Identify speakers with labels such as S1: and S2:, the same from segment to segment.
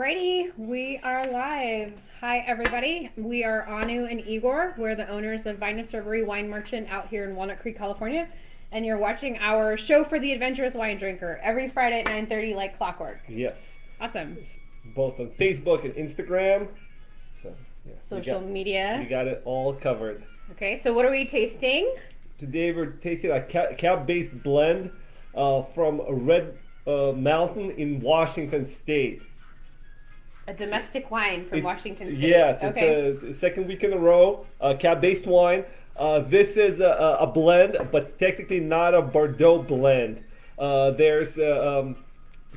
S1: Alrighty, we are live. Hi everybody, we are Anu and Igor. We're the owners of Vinousreverie Wine Merchant out here in Walnut Creek, California. And you're watching our show for the adventurous wine drinker every Friday at 9:30 like clockwork.
S2: Yes.
S1: Awesome.
S2: Both on Facebook and Instagram. So, yeah.
S1: Social media.
S2: We got it all covered.
S1: Okay, so what are we tasting?
S2: Today we're tasting a cab-based blend from a Red Mountain in Washington State.
S1: A domestic wine from Washington State.
S2: Yes,
S1: okay.
S2: It's a second week in a row, cab-based wine. This is a blend, but technically not a Bordeaux blend. There's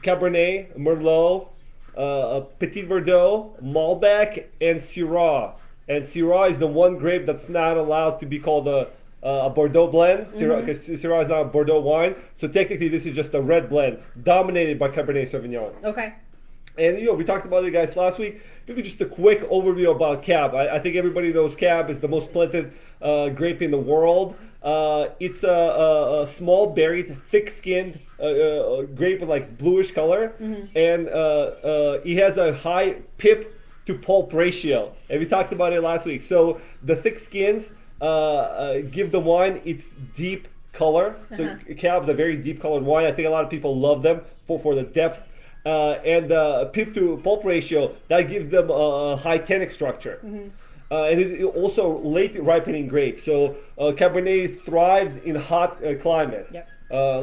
S2: Cabernet, Merlot, Petit Verdot, Malbec, and Syrah. And Syrah is the one grape that's not allowed to be called a Bordeaux blend, because Syrah is not a Bordeaux wine. So technically this is just a red blend, dominated by Cabernet Sauvignon.
S1: Okay.
S2: And we talked about it, guys, last week. Maybe just a quick overview about Cab. I think everybody knows Cab is the most planted grape in the world. It's a small berried, thick-skinned grape with like bluish color, and it has a high pip to pulp ratio. And we talked about it last week. So the thick skins give the wine its deep color. So Cab is a very deep colored wine. I think a lot of people love them for the depth. And pip to pulp ratio, that gives them a high tannic structure. And it's also late ripening grape. So Cabernet thrives in hot climate. Yep.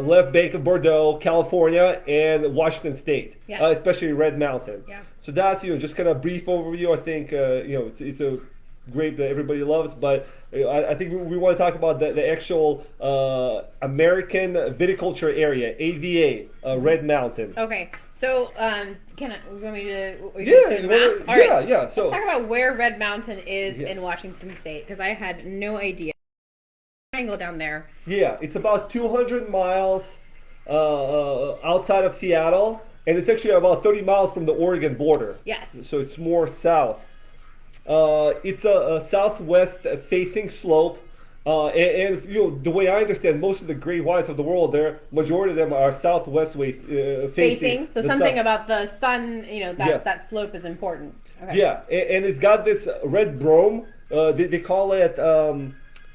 S2: Left bank of Bordeaux, California, and Washington State, especially Red Mountain. Yeah. So that's just kind of brief overview. I think it's a grape that everybody loves, but I think we want to talk about the actual American viticulture area, AVA, Red Mountain.
S1: Okay. So, you want me to show the map?
S2: All right. Yeah. So
S1: let's talk about where Red Mountain is in Washington State, because I had no idea. Triangle down there.
S2: Yeah, it's about 200 miles outside of Seattle, and it's actually about 30 miles from the Oregon border.
S1: Yes.
S2: So it's more south. It's a southwest-facing slope. And the way I understand, most of the great wines of the world, majority of them are southwest facing.
S1: So something about the sun, that slope is important. Okay.
S2: Yeah, and it's got this red brome. They call it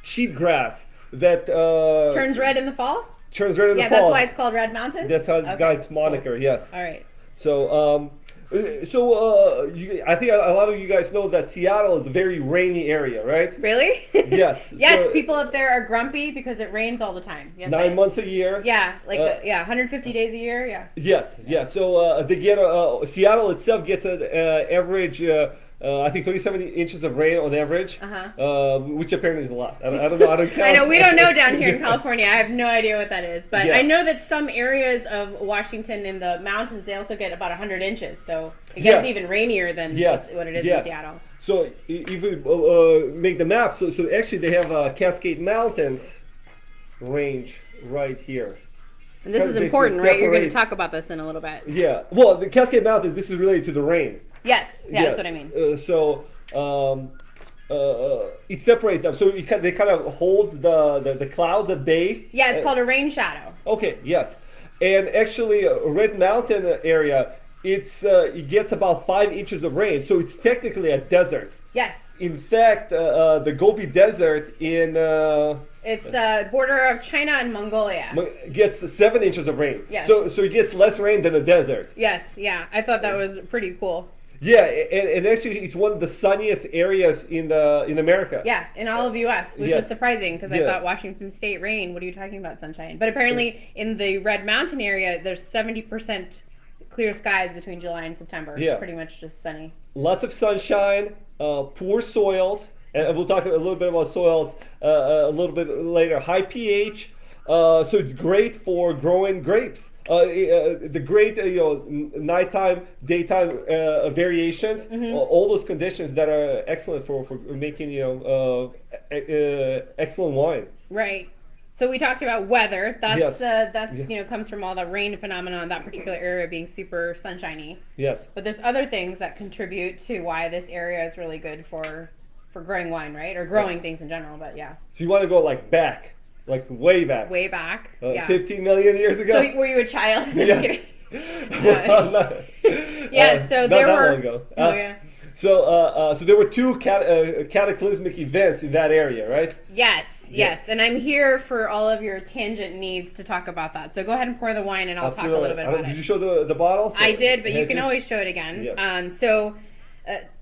S2: cheatgrass that
S1: turns red in the fall.
S2: Turns red in the fall.
S1: Yeah, that's why it's called Red Mountain.
S2: That's how it's got its moniker. Cool. Yes.
S1: All right.
S2: So. I think a lot of you guys know that Seattle is a very rainy area, right?
S1: Really?
S2: Yes.
S1: Yes, so, people up there are grumpy because it rains all the time. Yes,
S2: 9 months a year.
S1: Yeah, 150 days a year. Yeah.
S2: Yes, yeah. So they get Seattle itself gets an average. I think 37 inches of rain on average, which apparently is a lot. I don't know. I don't count.
S1: I know we don't know down here in California. I have no idea what that is, but I know that some areas of Washington in the mountains they also get about 100 inches. So it gets even rainier than what it is in Seattle.
S2: So if we make the map, so actually they have Cascade Mountains range right here.
S1: And this is important, right? You're going to talk about this in a little bit.
S2: Yeah. Well, the Cascade Mountains. This is related to the rain.
S1: Yes, that's what I mean.
S2: It separates them, so they kind of holds the clouds at bay.
S1: Yeah, it's called a rain shadow.
S2: Okay, yes, and actually, Red Mountain area, it gets about 5 inches of rain, so it's technically a desert.
S1: Yes.
S2: In fact, the Gobi Desert in
S1: it's border of China and Mongolia.
S2: Gets 7 inches of rain.
S1: Yes.
S2: So it gets less rain than a desert.
S1: Yes. Yeah. I thought that was pretty cool.
S2: Yeah, and actually it's one of the sunniest areas in America.
S1: Yeah, in all of U.S., which was surprising because I thought Washington State rain. What are you talking about, sunshine? But apparently in the Red Mountain area, there's 70% clear skies between July and September. Yeah. It's pretty much just sunny.
S2: Lots of sunshine, poor soils, and we'll talk a little bit about soils a little bit later. High pH, so it's great for growing grapes. The great nighttime, daytime variations, all those conditions that are excellent for making excellent wine.
S1: Right. So we talked about weather. That's comes from all the rain phenomenon, that particular area being super sunshiny.
S2: Yes.
S1: But there's other things that contribute to why this area is really good for growing wine, right? Or growing things in general. But yeah.
S2: So you want to go back. Like way back.
S1: Way back.
S2: 15 million years ago.
S1: So were you a child?
S2: Yes. Well,
S1: Yeah, so
S2: not
S1: there
S2: that
S1: were.
S2: long ago.
S1: Oh yeah.
S2: So there were two cataclysmic events in that area, right?
S1: Yes,
S2: Yes.
S1: yes, and I'm here for all of your tangent needs to talk about that. So go ahead and pour the wine, and I'll talk a little bit about
S2: Did
S1: it.
S2: you show the bottle?
S1: I did, but you can
S2: just-
S1: always show it again.
S2: Yes.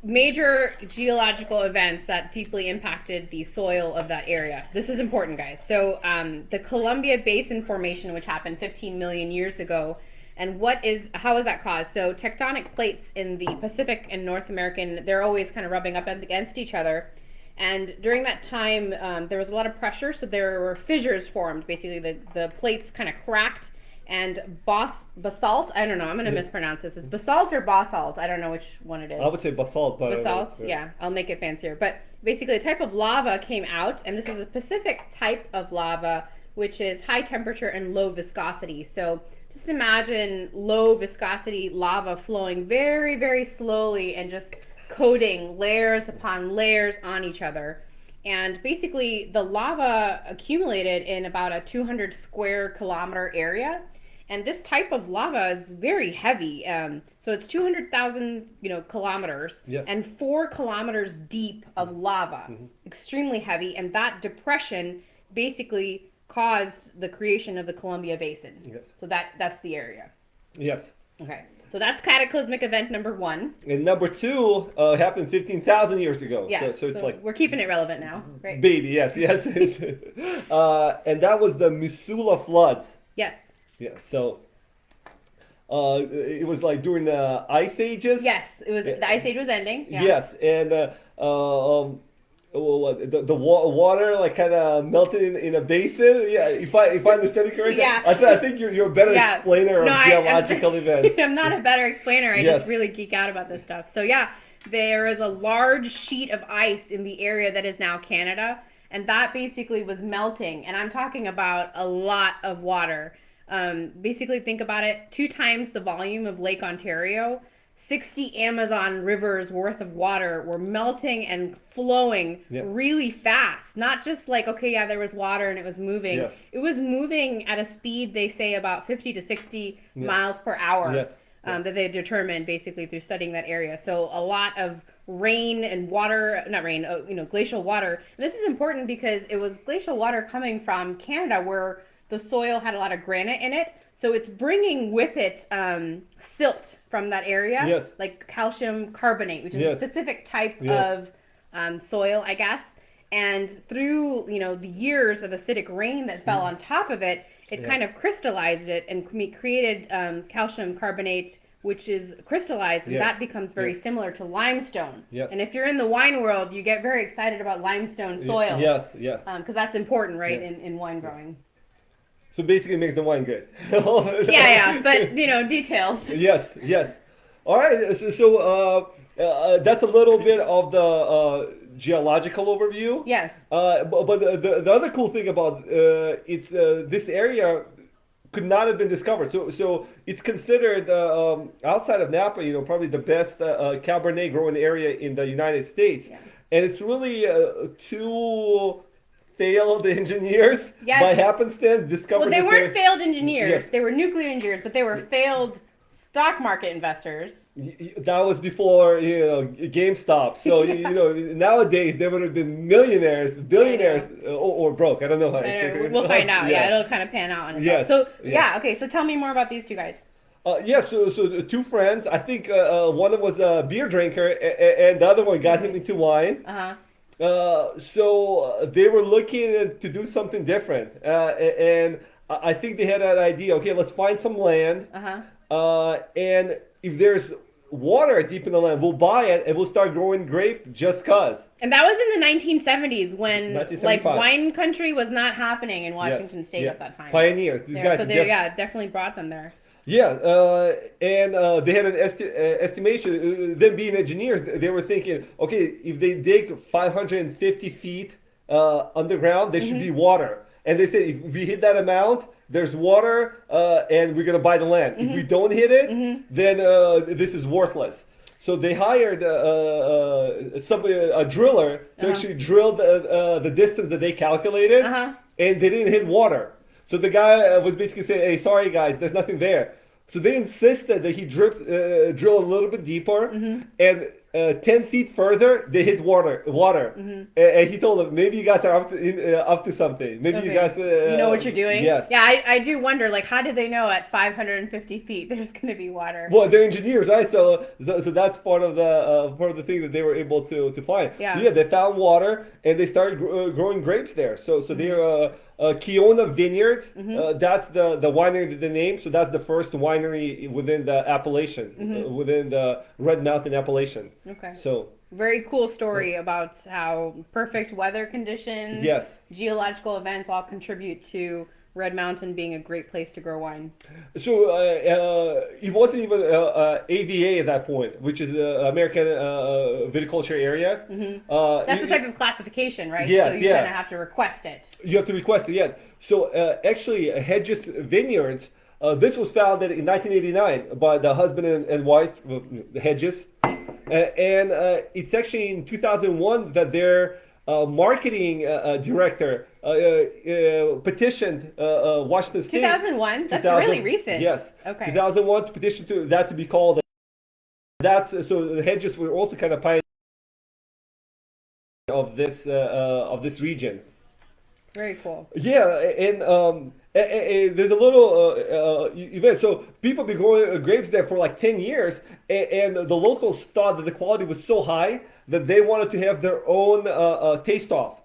S1: Major geological events that deeply impacted the soil of that area. This is important, guys. So, the Columbia Basin Formation, which happened 15 million years ago, and how is that caused? So, tectonic plates in the Pacific and North American, they're always kind of rubbing up against each other. And during that time, there was a lot of pressure, so there were fissures formed. Basically, the plates kind of cracked, and basalt. I don't know. I'm going to mispronounce this. It's basalt or basalt. I don't know which one it is.
S2: I would say basalt, but
S1: Basalt. Yeah, I'll make it fancier. But basically, a type of lava came out, and this is a specific type of lava, which is high temperature and low viscosity. So just imagine low viscosity lava flowing very, very slowly and just coating layers upon layers on each other. And basically, the lava accumulated in about a 200 square kilometer area. And this type of lava is very heavy. So it's 200,000, kilometers,
S2: Yes.
S1: and 4 kilometers deep of lava. Extremely heavy. And that depression basically caused the creation of the Columbia Basin.
S2: Yes.
S1: So that's the area.
S2: Yes.
S1: Okay. So that's cataclysmic event number 1.
S2: And number 2 happened 15,000 years ago.
S1: Yeah.
S2: So it's like
S1: we're keeping it relevant now, right?
S2: baby. Yes. And that was the Missoula floods.
S1: Yes.
S2: Yeah. So it was like during the ice ages.
S1: Yes. It was the ice age was ending. Yeah.
S2: Yes, and the water like kind of melted in a basin. Yeah, if I understand it correctly.
S1: Yeah.
S2: I think you're a better explainer of geological events.
S1: I'm not a better explainer. I
S2: Yes.
S1: just really geek out about this stuff. So yeah, there is a large sheet of ice in the area that is now Canada, and that basically was melting. And I'm talking about a lot of water. Basically, think about it: 2 times the volume of Lake Ontario. 60 Amazon rivers worth of water were melting and flowing really fast. Not just like, okay, yeah, there was water and it was moving.
S2: Yes.
S1: It was moving at a speed, they say, about 50 to 60 miles per hour.
S2: Yes.
S1: That they determined basically through studying that area. So a lot of rain and water, not rain, glacial water. And this is important because it was glacial water coming from Canada, where the soil had a lot of granite in it. So it's bringing with it silt from that area, like calcium carbonate, which is a specific type of soil, I guess. And through the years of acidic rain that fell on top of it, it kind of crystallized it and created calcium carbonate, which is crystallized, and that becomes very similar to limestone.
S2: Yes.
S1: And if you're in the wine world, you get very excited about limestone soil.
S2: Yes,
S1: because that's important, right, in wine growing.
S2: So basically, it makes the wine good.
S1: Yeah, but details.
S2: Yes. All right. So that's a little bit of the geological overview.
S1: Yes.
S2: But the other cool thing about it's this area could not have been discovered. So it's considered outside of Napa, probably the best Cabernet growing area in the United States. Yeah. And it's really two failed engineers by happenstance discovered.
S1: Well, they weren't failed engineers. Yes. They were nuclear engineers, but they were failed stock market investors.
S2: That was before GameStop. So nowadays they would have been millionaires, billionaires, or broke. I don't know how.
S1: We'll find out. Yeah, it'll kind of pan out on itself. So okay. So tell me more about these two guys.
S2: So 2 friends. I think one of them was a beer drinker, and the other one got him into wine. So they were looking to do something different, and I think they had an idea. Okay, let's find some land, and if there's water deep in the land, we'll buy it and we'll start growing grape just cause.
S1: And that was in the 1970s when like wine country was not happening in Washington State at that time.
S2: Pioneers. These guys.
S1: So they definitely brought them there.
S2: Yeah, and they had an estimation. Them being engineers, they were thinking, okay, if they dig 550 feet underground, there should be water. And they said, if we hit that amount, there's water, and we're gonna buy the land. If we don't hit it, then this is worthless. So they hired a driller to actually drill the distance that they calculated, and they didn't hit water. So the guy was basically saying, hey, sorry guys, there's nothing there. So they insisted that he drill a little bit deeper, and 10 feet further, they hit water. And he told them, maybe you guys are up to something. Maybe you guys...
S1: you know what you're doing?
S2: Yes.
S1: Yeah, I do wonder, like, how did they know at 550 feet there's going to be water?
S2: Well, they're engineers, right? So that's part of the thing that they were able to find.
S1: Yeah.
S2: So yeah, they found water, and they started growing grapes there. So they're Kiona Vineyards. That's the winery, the name. So that's the first winery within the appellation, within the Red Mountain appellation.
S1: Okay.
S2: So
S1: very cool story about how perfect weather conditions,
S2: yes,
S1: geological events all contribute to Red Mountain being a great place to grow wine.
S2: So it wasn't even AVA at that point, which is the American Viticulture Area.
S1: That's the type of classification, right?
S2: Yes,
S1: so you're going to have to request it.
S2: You have to request it, yeah. So actually, Hedges Vineyards, this was founded in 1989 by the husband and wife, the Hedges. And it's actually in 2001 that their marketing director petitioned Washington State.
S1: 2001? That's really recent.
S2: Yes.
S1: Okay.
S2: 2001 to petition that to be called. That's so the Hedges were also kind of pioneers of this region.
S1: Very cool.
S2: Yeah, and there's a little event. So people have been growing grapes there for like 10 years, and the locals thought that the quality was so high that they wanted to have their own taste-off.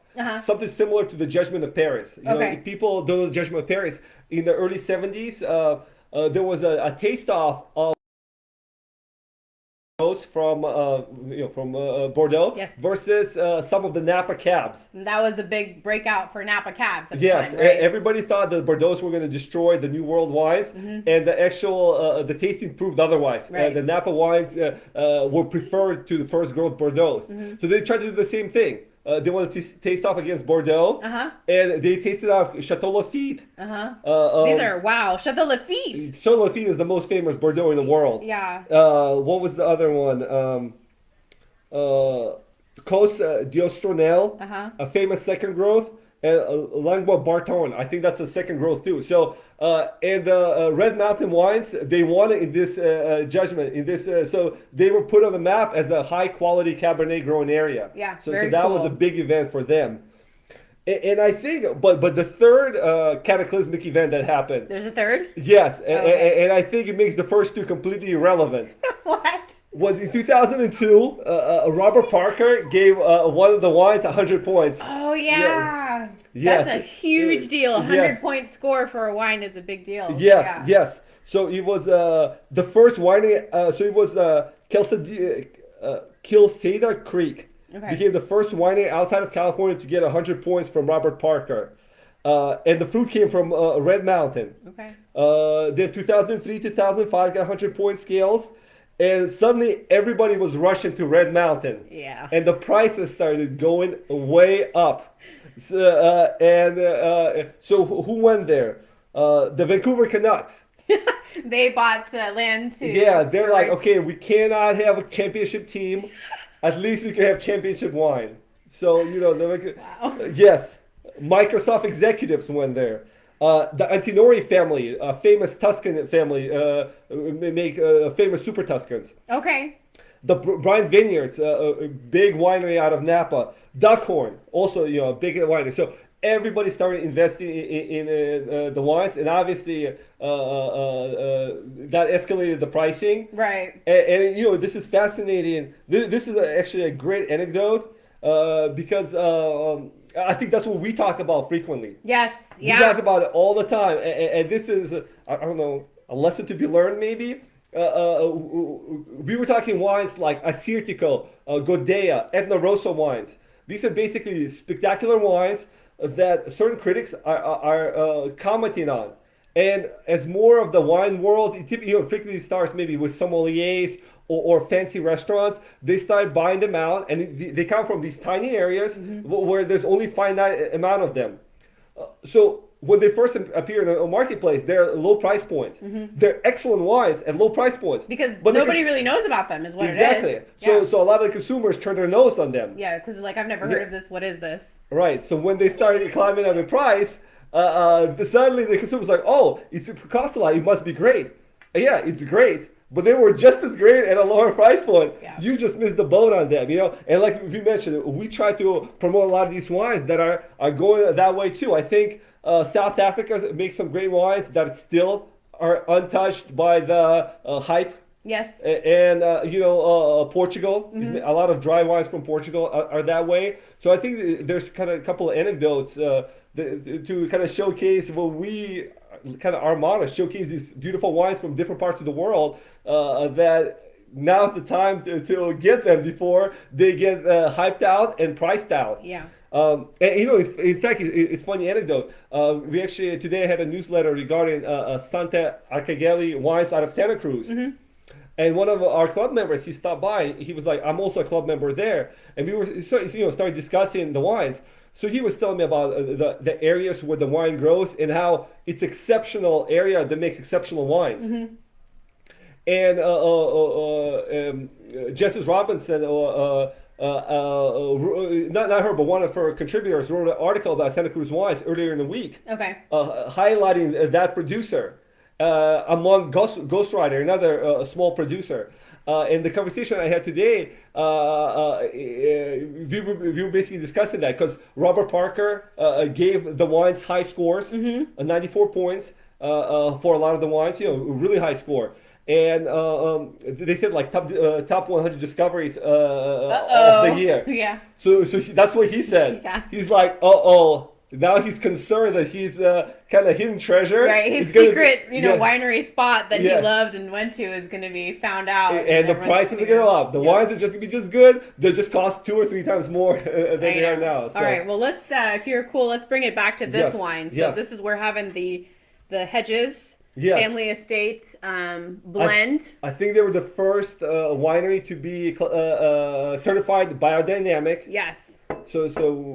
S2: Something similar to the Judgment of Paris. You know, if people don't know the Judgment of Paris, in the early 70s, there was a taste-off of from Bordeaux versus some of the Napa cabs.
S1: And that was the big breakout for Napa cabs at
S2: the
S1: time, right?
S2: Everybody thought that Bordeaux were going to destroy the New World wines, and the actual the tasting proved otherwise.
S1: Right.
S2: The Napa wines were preferred to the first growth Bordeaux. So they tried to do the same thing. They wanted to taste off against Bordeaux, and they tasted off Chateau Lafite.
S1: These are, wow, Chateau Lafite.
S2: Chateau Lafite is the most famous Bordeaux in the world.
S1: Yeah.
S2: What was the other one? Cos d'Ostronel, a famous second growth, and Langbois Barton. I think that's a second growth too. So, and Red Mountain wines, they won in this judgment. In this, so they were put on the map as a high quality Cabernet growing area.
S1: Yeah,
S2: so
S1: very
S2: that
S1: cool.
S2: was a big event for them. And I think, but the third cataclysmic event that happened.
S1: There's a third?
S2: Yes, and I think it makes the first two completely irrelevant.
S1: What?
S2: Was in 2002, Robert Parker gave one of the wines 100 points.
S1: Oh, yeah.
S2: Yes.
S1: That's a huge deal. 100-point score for a wine is a big deal.
S2: Yes. So it was the first winery, so it was Kilsada Creek. Became the first winery outside of California to get 100 points from Robert Parker. And the fruit came from Red Mountain. Then 2003, 2005 got 100-point scales. And suddenly everybody was rushing to Red Mountain.
S1: Yeah.
S2: And the prices started going way up. So, so who went there? The Vancouver Canucks.
S1: They bought land too.
S2: Yeah, they're like, okay, we cannot have a championship team. At least we can have championship wine. So, you know, yes, Microsoft executives went there. The Antinori family, a famous Tuscan family, make famous Super Tuscans.
S1: Okay.
S2: The Bryant Vineyards, a big winery out of Napa. Duckhorn, also, you know, a big winery. So everybody started investing in the wines, and obviously that escalated the pricing.
S1: Right.
S2: And you know, this is fascinating. This is actually a great anecdote because I think that's what we talk about frequently.
S1: Yes. Yeah.
S2: We talk about it all the time, and this is I don't know, a lesson to be learned maybe. We were talking wines like Assyrtiko, Godea, Etna Rosso wines. These are basically spectacular wines that certain critics are commenting on. And as more of the wine world, it typically starts maybe with sommeliers or fancy restaurants, they start buying them out, and they come from these tiny areas where there's only finite amount of them. So when they first appear in a marketplace, they're low price points. They're excellent wines at low price points.
S1: Because nobody really knows about them is what it is.
S2: Exactly. So a lot of the consumers turn their nose on them.
S1: Yeah, because like, I've never heard of this. What is this?
S2: Right. So when they started climbing up in price, suddenly the consumer's like, oh, it costs a lot. It must be great. Yeah, it's great, but they were just as great at a lower price point.
S1: Yeah.
S2: You just missed the boat on them, you know. And like we mentioned, we try to promote a lot of these wines that are going that way too. I think South Africa makes some great wines that still are untouched by the hype.
S1: Yes.
S2: And Portugal, a lot of dry wines from Portugal are that way. So I think there's kind of a couple of anecdotes to kind of showcase what we kind of our motto, showcase these beautiful wines from different parts of the world. That now's the time to get them before they get hyped out and priced out.
S1: Yeah.
S2: And in fact, it's funny anecdote. We actually today had a newsletter regarding Santa Arcangeli wines out of Santa Cruz.
S1: Mm-hmm.
S2: And one of our club members, he stopped by. He was like, "I'm also a club member there," and we were started discussing the wines. So he was telling me about the areas where the wine grows and how it's exceptional area that makes exceptional wines.
S1: Mm-hmm.
S2: And Justice Robinson, not her, but one of her contributors wrote an article about Santa Cruz wines earlier in the week,
S1: Okay.
S2: highlighting that producer among Ghostwriter, another small producer. And the conversation I had today, we were basically discussing that because Robert Parker gave the wines high scores, 94 points for a lot of the wines, really high score. And they said like top 100 discoveries of the year.
S1: Yeah.
S2: So that's what he said.
S1: Yeah.
S2: He's like, uh-oh. Now he's concerned that he's kind of hidden treasure.
S1: Right, his secret, winery spot that he loved and went to is going to be found out.
S2: And the prices are going to go up. The wines are just going to be just good. They'll just cost 2 or 3 times more than they are now. So.
S1: All right, well, let's, if you're cool, let's bring it back to this wine. So this is, we're having the Hedges Family Estates blend.
S2: I think they were the first winery to be certified biodynamic.
S1: Yes.
S2: So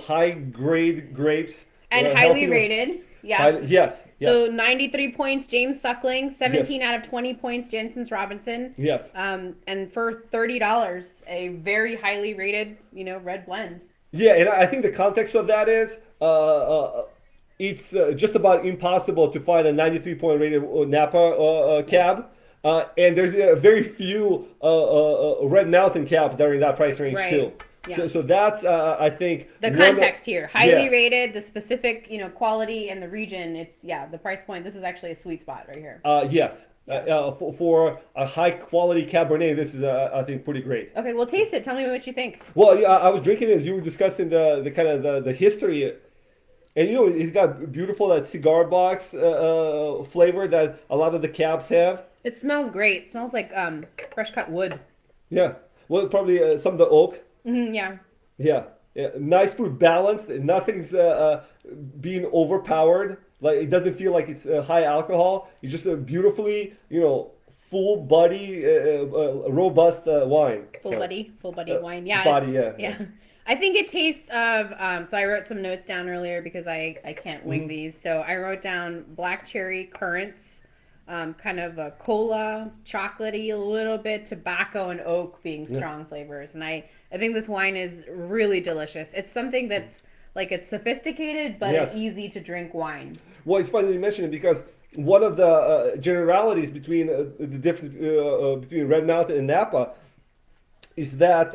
S2: high grade grapes
S1: and highly rated. Yeah.
S2: Yes.
S1: So 93 points, James Suckling. 17 out of 20 points, Jensen Robinson.
S2: Yes.
S1: And for $30, a very highly rated, red blend.
S2: Yeah, and I think the context of that is it's just about impossible to find a 93-point rated Napa cab. And there's very few Red Mountain cabs that are in that price range too. Yeah. So that's, I think...
S1: The context here. Highly rated, the specific, quality, and the region. It's, the price point. This is actually a sweet spot right here.
S2: Yes. For a high-quality Cabernet, this is, I think, pretty great.
S1: Okay, well, taste it. Tell me what you think.
S2: Well, I was drinking it as you were discussing the kind of the history. And, it's got beautiful, that cigar box flavor that a lot of the cabs have.
S1: It smells great. It smells like fresh-cut wood.
S2: Yeah. Well, probably some of the oak.
S1: Mm-hmm, yeah.
S2: Yeah. Nice fruit, balanced. Nothing's being overpowered. Like, it doesn't feel like it's high alcohol. It's just a beautifully, full body, robust wine.
S1: Full body wine. Yeah.
S2: Yeah.
S1: I think it tastes of. So I wrote some notes down earlier because I can't wing these. So I wrote down black cherry, currants. Kind of a cola, chocolatey, a little bit, tobacco and oak being strong flavors. And I think this wine is really delicious. It's something that's like, it's sophisticated, but an easy to drink wine. Well,
S2: it's funny you mention it because one of the generalities between the difference between Red Mountain and Napa is that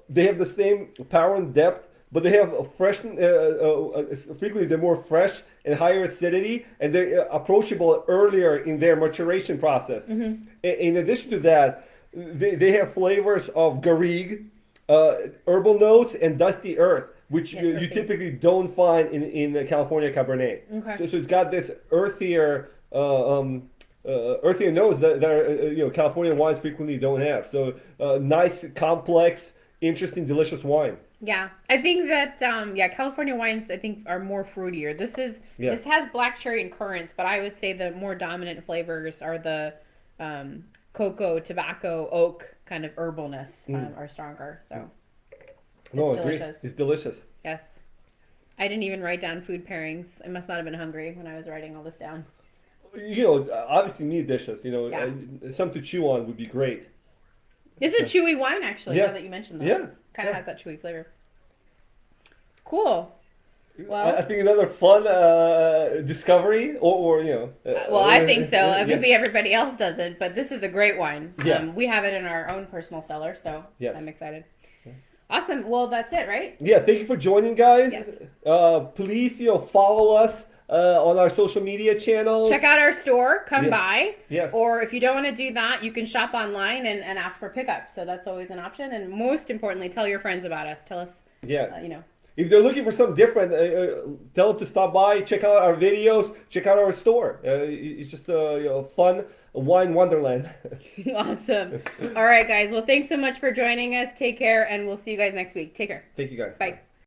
S2: they have the same power and depth, but they have a fresh, frequently they're more fresh and higher acidity, and they're approachable earlier in their maturation process. Mm-hmm. In addition to that, they have flavors of garrigue, herbal notes, and dusty earth, which you typically don't find in the California Cabernet. Okay. So it's got this earthier notes that are, California wines frequently don't have. So nice, complex, interesting, delicious wine.
S1: Yeah, I think that California wines I think are more fruitier. This has black cherry and currants, but I would say the more dominant flavors are the cocoa, tobacco, oak kind of herbalness are stronger. So it's delicious.
S2: It's delicious.
S1: Yes, I didn't even write down food pairings. I must not have been hungry when I was writing all this down.
S2: Obviously meat dishes. Something to chew on would be great.
S1: This is a chewy wine, actually, now that you mentioned that.
S2: Yeah.
S1: Kind of has that chewy flavor. Cool. Well,
S2: I think another fun discovery, or you know.
S1: well, I think so.
S2: Yeah.
S1: Maybe everybody else doesn't, but this is a great wine.
S2: Yeah.
S1: We have it in our own personal cellar, so
S2: Yes.
S1: I'm excited. Awesome. Well, that's it, right?
S2: Yeah, thank you for joining, guys.
S1: Yes.
S2: Please, follow us on our social media channels.
S1: Check out our store. Come
S2: Yeah.
S1: by.
S2: Yes.
S1: Or if you don't want to do that, you can shop online and ask for pickup. So that's always an option. And most importantly, tell your friends about us. Tell us,
S2: Yeah.
S1: you know.
S2: If they're looking for something different, tell them to stop by, check out our videos, check out our store. It's just a fun wine wonderland.
S1: Awesome. All right, guys. Well, thanks so much for joining us. Take care, and we'll see you guys next week. Take care.
S2: Thank you, guys.
S1: Bye.